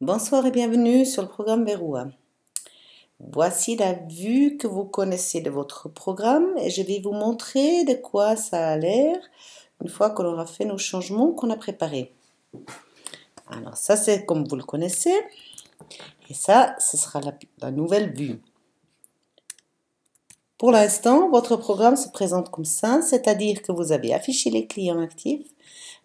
Bonsoir et bienvenue sur le programme Verrouа. Voici la vue que vous connaissez de votre programme et je vais vous montrer de quoi ça a l'air une fois qu'on aura fait nos changements qu'on a préparés. Alors ça c'est comme vous le connaissez et ça ce sera la nouvelle vue. Pour l'instant, votre programme se présente comme ça, c'est-à-dire que vous avez affiché les clients actifs,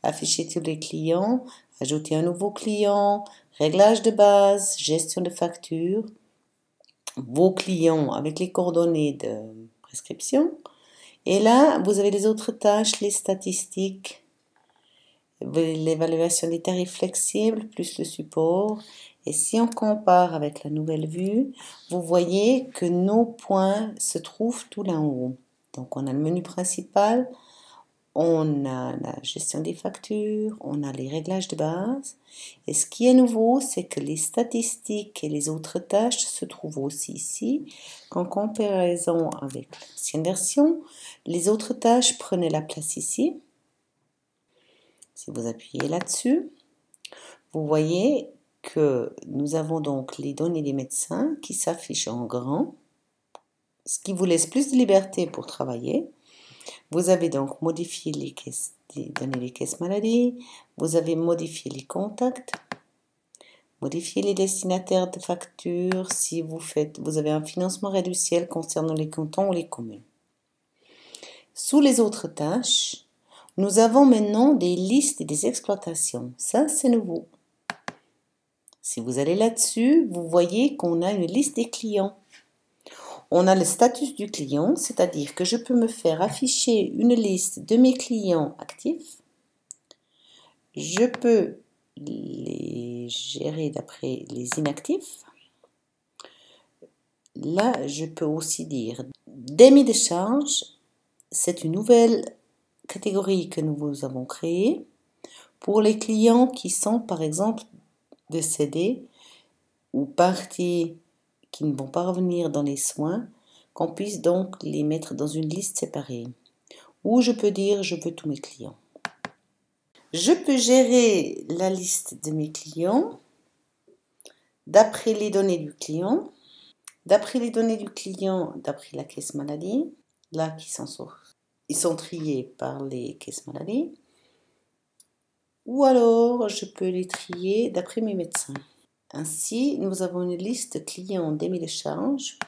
affiché tous les clients, ajouté un nouveau client, réglage de base, gestion de factures, vos clients avec les coordonnées de prescription. Et là, vous avez les autres tâches, les statistiques, l'évaluation des tarifs flexibles, plus le support. Et si on compare avec la nouvelle vue, vous voyez que nos points se trouvent tout là en haut. Donc, on a le menu principal, on a la gestion des factures, on a les réglages de base. Et ce qui est nouveau, c'est que les statistiques et les autres tâches se trouvent aussi ici. En comparaison avec l'ancienne version, les autres tâches prenaient la place ici. Si vous appuyez là-dessus, vous voyez que nous avons donc les données des médecins qui s'affichent en grand, ce qui vous laisse plus de liberté pour travailler. Vous avez donc modifié les caisses, donné les caisses maladie, vous avez modifié les contacts, modifié les destinataires de factures si vous avez un financement réduit concernant les cantons ou les communes. Sous les autres tâches, nous avons maintenant des listes et des exploitations. Ça, c'est nouveau. Si vous allez là-dessus, vous voyez qu'on a une liste des clients. On a le statut du client, c'est-à-dire que je peux me faire afficher une liste de mes clients actifs. Je peux les gérer d'après les inactifs. Là, je peux aussi dire démis de charge. C'est une nouvelle catégorie que nous avons créée pour les clients qui sont, par exemple, décédés ou partis qui ne vont pas revenir dans les soins, qu'on puisse donc les mettre dans une liste séparée. Ou je peux dire je veux tous mes clients. Je peux gérer la liste de mes clients d'après les données du client. D'après les données du client, d'après la caisse maladie, là ils sont triés par les caisses maladie. Ou alors je peux les trier d'après mes médecins. Ainsi, nous avons une liste client démis de charge.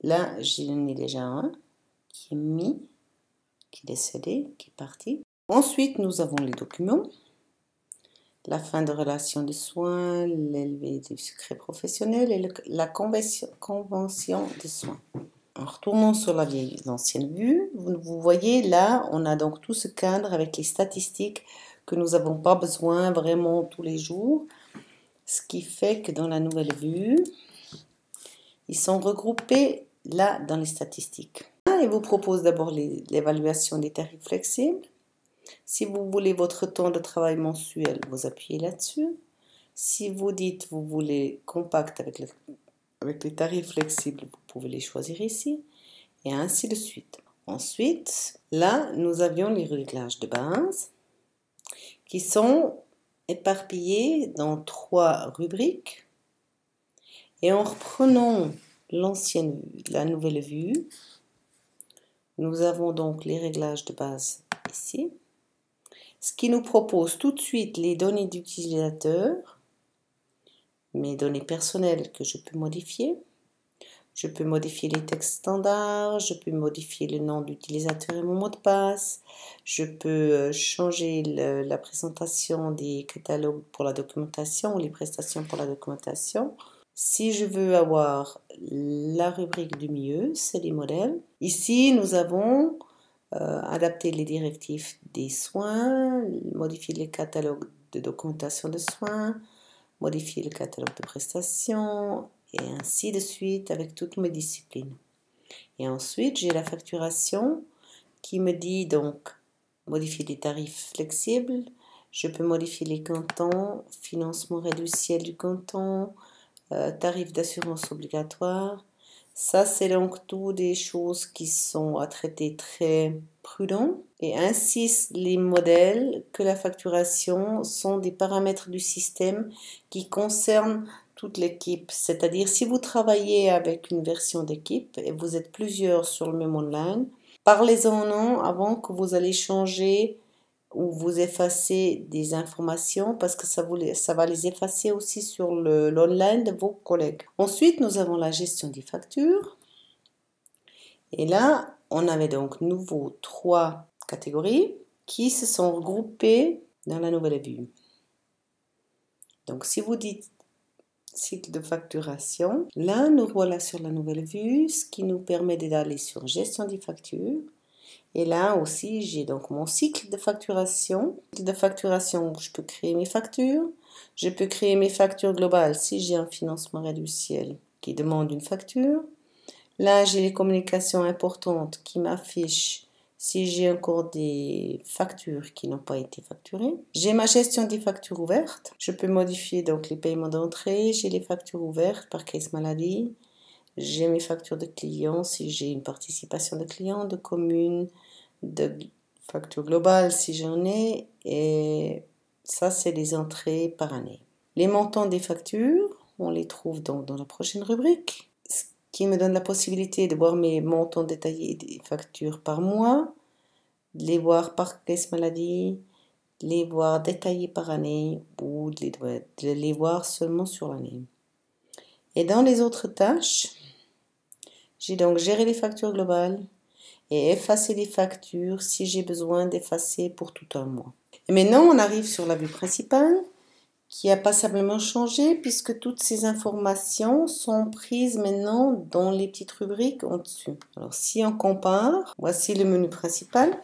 Là, j'en ai déjà un qui est mis, qui est décédé, qui est parti. Ensuite, nous avons les documents, la fin de relation de soins, l'élevé du secret professionnel et la convention de soins. En retournant sur l'ancienne vue, vous voyez là, on a donc tout ce cadre avec les statistiques que nous n'avons pas besoin vraiment tous les jours. Ce qui fait que dans la nouvelle vue, ils sont regroupés là dans les statistiques. Il vous propose d'abord l'évaluation des tarifs flexibles. Si vous voulez votre temps de travail mensuel, vous appuyez là-dessus. Si vous dites vous voulez compact avec les tarifs flexibles, vous pouvez les choisir ici. Et ainsi de suite. Ensuite, là, nous avions les réglages de base qui sont éparpillés dans 3 rubriques. Et en reprenant la nouvelle vue, nous avons donc les réglages de base ici. Ce qui nous propose tout de suite les données d'utilisateur, mes données personnelles que je peux modifier. Je peux modifier les textes standards, je peux modifier le nom d'utilisateur et mon mot de passe. Je peux changer la présentation des catalogues pour la documentation ou les prestations pour la documentation. Si je veux avoir la rubrique du milieu, c'est les modèles. Ici, nous avons adapté les directives des soins, modifier les catalogues de documentation de soins, modifier le catalogue de prestations, et ainsi de suite avec toutes mes disciplines. Et ensuite, j'ai la facturation qui me dit donc modifier les tarifs flexibles. Je peux modifier les cantons, financement réduit du canton, tarif d'assurance obligatoire. Ça, c'est donc tout des choses qui sont à traiter très prudent. Et ainsi, les modèles que la facturation sont des paramètres du système qui concernent toute l'équipe. C'est-à-dire, si vous travaillez avec une version d'équipe et vous êtes plusieurs sur le même online, parlez-en avant que vous allez changer ou vous effacer des informations parce que ça va les effacer aussi sur l'online de vos collègues. Ensuite, nous avons la gestion des factures. Et là, on avait donc nouveau 3 catégories qui se sont regroupées dans la nouvelle vue. Donc, si vous dites cycle de facturation, là, nous voilà sur la nouvelle vue, ce qui nous permet d'aller sur gestion des factures. Et là aussi, j'ai donc mon cycle de facturation. Cycle de facturation, je peux créer mes factures. Je peux créer mes factures globales si j'ai un financement réduit qui demande une facture. Là, j'ai les communications importantes qui m'affichent si j'ai encore des factures qui n'ont pas été facturées. J'ai ma gestion des factures ouvertes. Je peux modifier donc les paiements d'entrée. J'ai les factures ouvertes par case maladie. J'ai mes factures de clients si j'ai une participation de clients, de communes, de factures globales si j'en ai. Et ça, c'est les entrées par année. Les montants des factures, on les trouve donc dans la prochaine rubrique, ce qui me donne la possibilité de voir mes montants détaillés des factures par mois, de les voir par caisse maladie, de les voir détaillés par année ou de les voir seulement sur l'année. Et dans les autres tâches, j'ai donc géré les factures globales et effacer les factures si j'ai besoin d'effacer pour tout un mois. Et maintenant, on arrive sur la vue principale qui a passablement changé puisque toutes ces informations sont prises maintenant dans les petites rubriques en dessus. Alors, si on compare, voici le menu principal.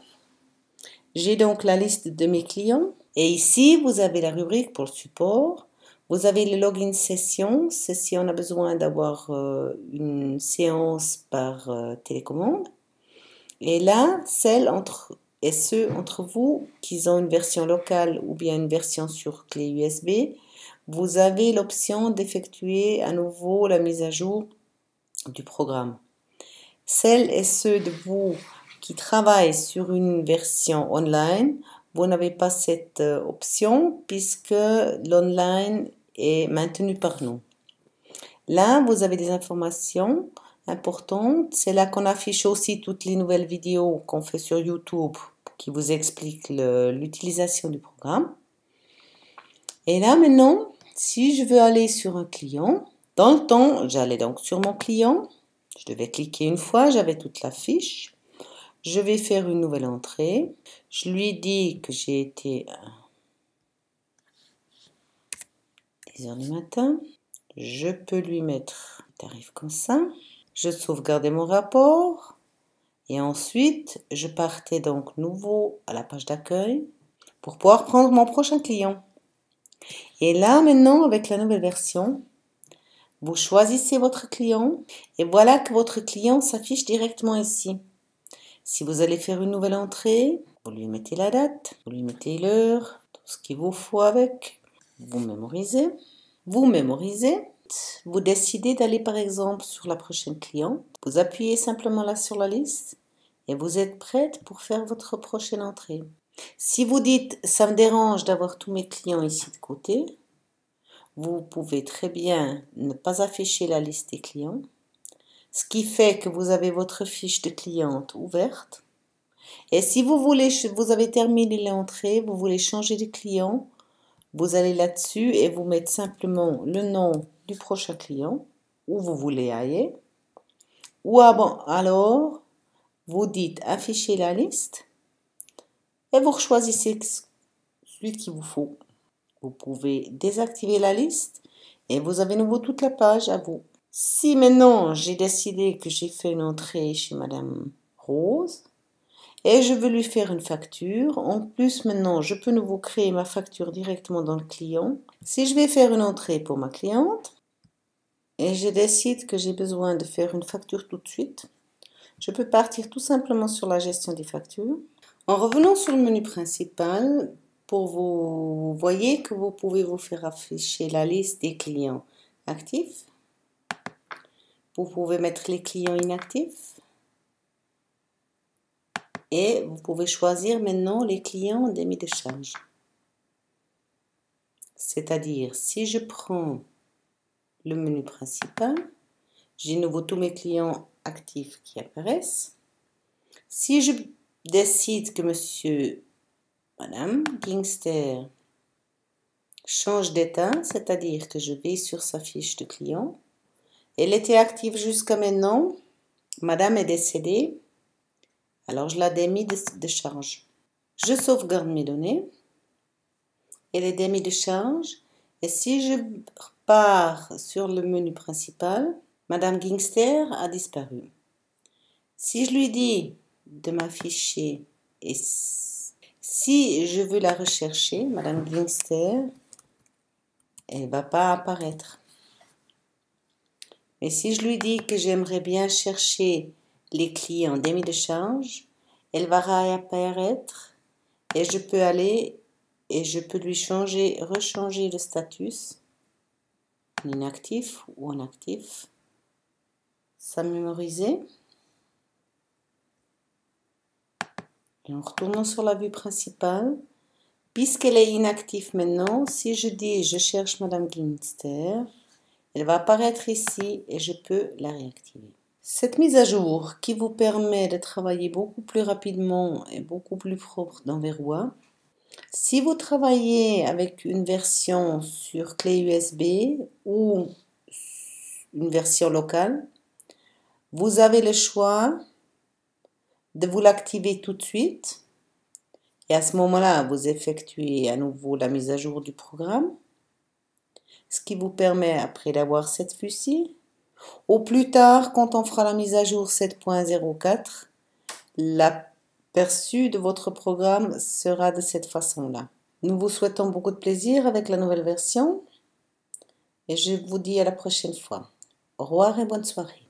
J'ai donc la liste de mes clients et ici, vous avez la rubrique pour le support. Vous avez le login session, c'est si on a besoin d'avoir une séance par télécommande. Et là, ceux entre vous qui ont une version locale ou bien une version sur clé USB, vous avez l'option d'effectuer à nouveau la mise à jour du programme. Celles et ceux de vous qui travaillent sur une version online, vous n'avez pas cette option puisque l'online est maintenu par nous. Là, vous avez des informations importantes. C'est là qu'on affiche aussi toutes les nouvelles vidéos qu'on fait sur YouTube qui vous expliquent l'utilisation du programme. Et là, maintenant, si je veux aller sur un client, dans le temps, j'allais donc sur mon client. Je devais cliquer une fois, j'avais toute la fiche. Je vais faire une nouvelle entrée. Je lui dis que j'ai été à 10 h du matin. Je peux lui mettre un tarif comme ça. Je sauvegardais mon rapport. Et ensuite, je partais donc nouveau à la page d'accueil pour pouvoir prendre mon prochain client. Et là, maintenant, avec la nouvelle version, vous choisissez votre client et voilà que votre client s'affiche directement ici. Si vous allez faire une nouvelle entrée, vous lui mettez la date, vous lui mettez l'heure, tout ce qu'il vous faut avec, vous mémorisez, vous décidez d'aller par exemple sur la prochaine cliente, vous appuyez simplement là sur la liste et vous êtes prête pour faire votre prochaine entrée. Si vous dites ça me dérange d'avoir tous mes clients ici de côté, vous pouvez très bien ne pas afficher la liste des clients, ce qui fait que vous avez votre fiche de cliente ouverte. Et si vous avez terminé l'entrée, vous voulez changer de client, vous allez là-dessus et vous mettez simplement le nom du prochain client, où vous voulez aller. Ou alors, vous dites afficher la liste et vous choisissez celui qu'il vous faut. Vous pouvez désactiver la liste et vous avez nouveau toute la page à vous. Si maintenant j'ai décidé que j'ai fait une entrée chez Madame Rose et je veux lui faire une facture, en plus maintenant je peux nouveau créer ma facture directement dans le client. Si je vais faire une entrée pour ma cliente et je décide que j'ai besoin de faire une facture tout de suite, je peux partir tout simplement sur la gestion des factures. En revenant sur le menu principal, vous voyez que vous pouvez vous faire afficher la liste des clients actifs. Vous pouvez mettre les clients inactifs. Et vous pouvez choisir maintenant les clients démis de charge. C'est-à-dire, si je prends le menu principal, j'ai nouveau tous mes clients actifs qui apparaissent. Si je décide que monsieur, madame Gingster change d'état, c'est-à-dire que je vais sur sa fiche de client, elle était active jusqu'à maintenant, madame est décédée, alors je la démis de charge. Je sauvegarde mes données, elle est démis de charge, et si je pars sur le menu principal, madame Gingster a disparu. Si je lui dis de m'afficher, et si je veux la rechercher, madame Gingster, elle ne va pas apparaître. Mais si je lui dis que j'aimerais bien chercher les clients démis de charge, elle va réapparaître et je peux aller et je peux lui rechanger le statut en inactif ou en actif. Ça mémorisé. Et en retournant sur la vue principale, puisqu'elle est inactive maintenant, si je dis je cherche madame Gingster, elle va apparaître ici et je peux la réactiver. Cette mise à jour qui vous permet de travailler beaucoup plus rapidement et beaucoup plus propre dans Verroi. Si vous travaillez avec une version sur clé USB ou une version locale, vous avez le choix de vous l'activer tout de suite et à ce moment-là, vous effectuez à nouveau la mise à jour du programme, ce qui vous permet après d'avoir cette vue-ci. Au plus tard, quand on fera la mise à jour 7.04, l'aperçu de votre programme sera de cette façon-là. Nous vous souhaitons beaucoup de plaisir avec la nouvelle version et je vous dis à la prochaine fois. Au revoir et bonne soirée.